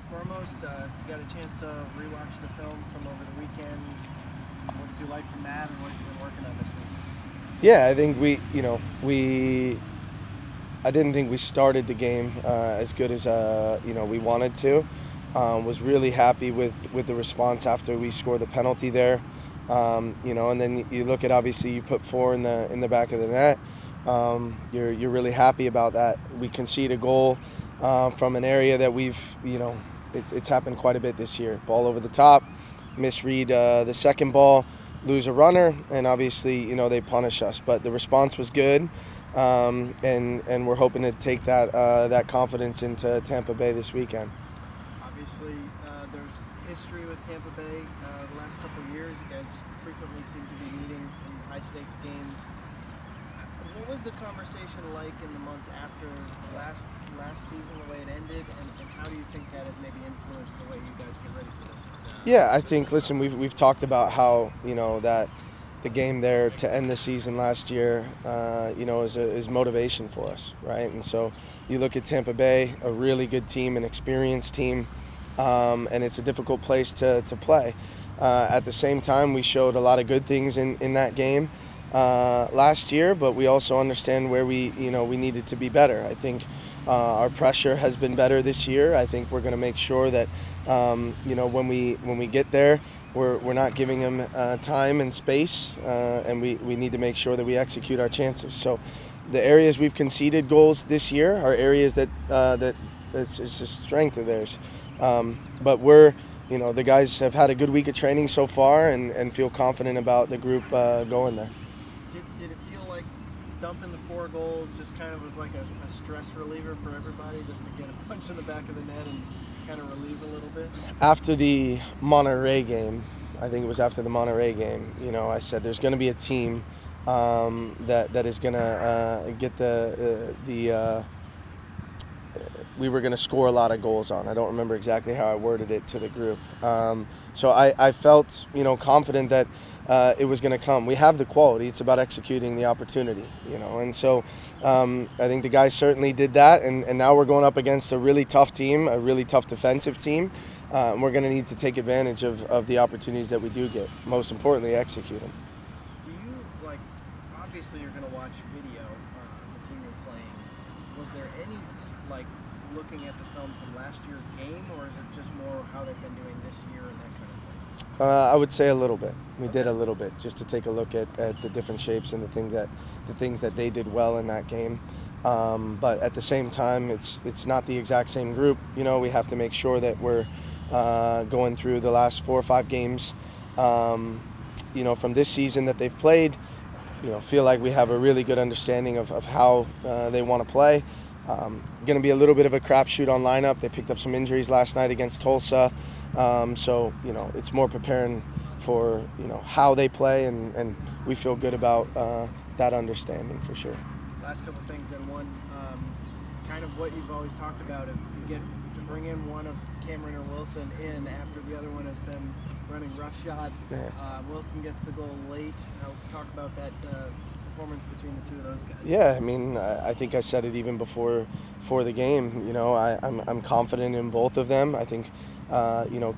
and foremost, you got a chance to rewatch the film from over the weekend. What did you like from that, and what have you been working on this week? Yeah, I think I didn't think we started the game as good as we wanted to. Was really happy with the response after we scored the penalty there. And then you look at, obviously you put four in the back of the net. You're really happy about that. We concede a goal from an area that it's happened quite a bit this year. Ball over the top, misread the second ball, lose a runner, and obviously they punish us. But the response was good, and we're hoping to take that confidence into Tampa Bay this weekend. Obviously, there's history with Tampa Bay. The last couple of years, you guys frequently seem to be meeting in high-stakes games. What was the conversation like in the months after last season, the way it ended, and how do you think that has maybe influenced the way you guys get ready for this one? Yeah, I think. Listen, we've talked about how that the game there to end the season last year, is motivation for us, right? And so you look at Tampa Bay, a really good team, an experienced team, and it's a difficult place to play. At the same time, we showed a lot of good things in that game last year, but we also understand where we needed to be better. I think our pressure has been better this year. I think we're going to make sure that when we get there, we're not giving them time and space, and we need to make sure that we execute our chances. So the areas we've conceded goals this year are areas that it's a strength of theirs. But the guys have had a good week of training so far and feel confident about the group going there. Did it feel like dumping the 4 goals just kind of was like a stress reliever for everybody, just to get a punch in the back of the net and kind of relieve a little bit? After the Monterey game, I think it was after the Monterey game, I said there's going to be a team that is going to get we were going to score a lot of goals on. I don't remember exactly how I worded it to the group. So I felt, confident that it was going to come. We have the quality. It's about executing the opportunity, And so I think the guys certainly did that. And now we're going up against a really tough team, a really tough defensive team. And we're going to need to take advantage of the opportunities that we do get. Most importantly, execute them. Do you, obviously you're going to watch video of the team you're playing. Was there any, looking at the film from last year's game, or is it just more how they've been doing this year and that kind of thing? I would say a little bit. We did a little bit, just to take a look at the different shapes and the things that they did well in that game. But at the same time, it's not the exact same group. We have to make sure that we're going through the last 4 or 5 games, from this season that they've played. Feel like we have a really good understanding of how they want to play. Going to be a little bit of a crapshoot on lineup. They picked up some injuries last night against Tulsa. So it's more preparing for, how they play, and we feel good about that understanding for sure. Last couple things, and one, kind of what you've always talked about, if you get to bring in one of Cameron or Wilson in after the other one has been running roughshod. Yeah. Wilson gets the goal late. I'll talk about that performance between the two of those guys. Yeah, I think I said it even before the game. I'm confident in both of them. I think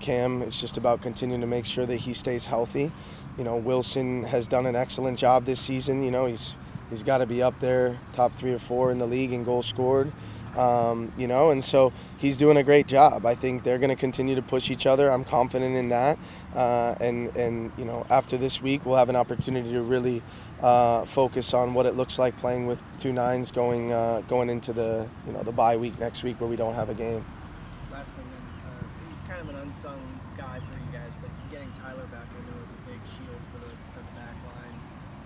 Cam, it's just about continuing to make sure that he stays healthy. Wilson has done an excellent job this season. He's got to be up there, top 3 or 4 in the league in goals scored. And so he's doing a great job. I think they're going to continue to push each other. I'm confident in that. And after this week, we'll have an opportunity to really focus on what it looks like playing with 2 9s going into the bye week next week where we don't have a game. Last thing, then, he's kind of an unsung guy for you guys, but getting Tyler back, I know, is a big shield for the back line,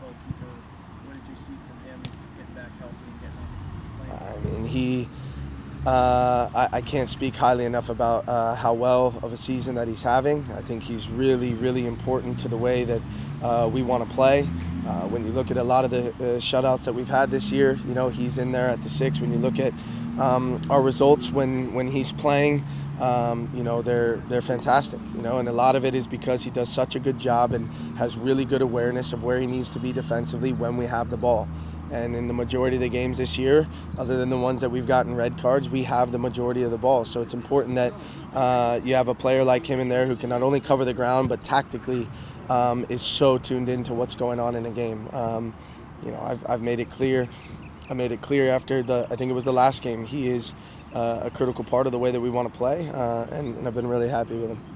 goalkeeper. What did you see from him getting back healthy and getting playing? I can't speak highly enough about how well of a season that he's having. I think he's really, really important to the way that we want to play. When you look at a lot of the shutouts that we've had this year, he's in there at the 6. When you look at our results when he's playing, they're fantastic. And a lot of it is because he does such a good job and has really good awareness of where he needs to be defensively when we have the ball. And in the majority of the games this year, other than the ones that we've gotten red cards, we have the majority of the ball. So it's important that you have a player like him in there who can not only cover the ground, but tactically is so tuned into what's going on in a game. I've made it clear. I made it clear after I think it was the last game, he is a critical part of the way that we want to play, and I've been really happy with him.